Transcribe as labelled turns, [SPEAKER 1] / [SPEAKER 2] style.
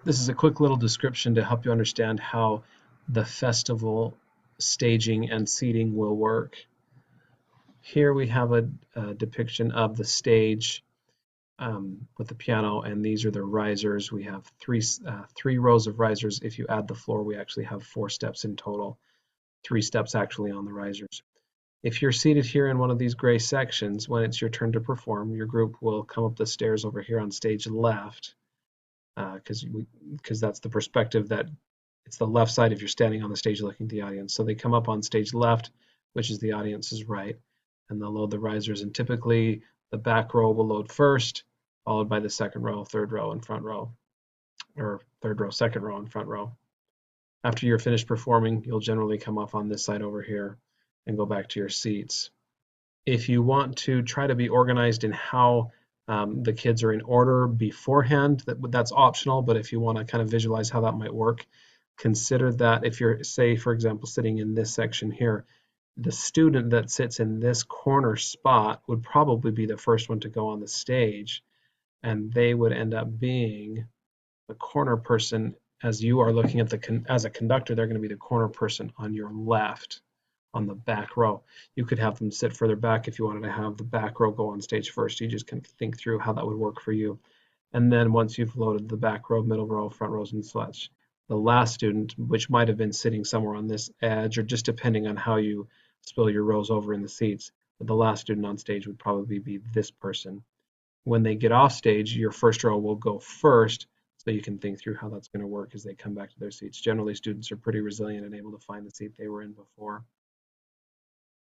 [SPEAKER 1] This is a quick little description to help you understand how the festival staging and seating will work. Here we have a depiction of the stage with the piano, and these are the risers. We have three rows of risers. If you add the floor, we actually have 4 steps in total, 3 steps actually on the risers. If you're seated here in one of these gray sections, when it's your turn to perform, your group will come up the stairs over here on stage left, because that's the perspective that it's the left side if you're standing on the stage looking at the audience. So they come up on stage left, which is the audience's right, and they'll load the risers. And typically the back row will load first, followed by the second row, third row, and front row, or third row, second row, and front row. After you're finished performing, you'll generally come up on this side over here and go back to your seats. If you want to try to be organized in how the kids are in order beforehand, that's optional, but if you want to kind of visualize how that might work, consider that if you're, say, for example, sitting in this section here, the student that sits in this corner spot would probably be the first one to go on the stage, and they would end up being the corner person. As you are looking at as a conductor, they're going to be the corner person on your left on the back row. You could have them sit further back if you wanted to have the back row go on stage first. You just can think through how that would work for you. And then once you've loaded the back row, middle row, front rows, and such, the last student, which might have been sitting somewhere on this edge, or just depending on how you spill your rows over in the seats, but the last student on stage would probably be this person. When they get off stage, your first row will go first, so you can think through how that's going to work as they come back to their seats. Generally, students are pretty resilient and able to find the seat they were in before.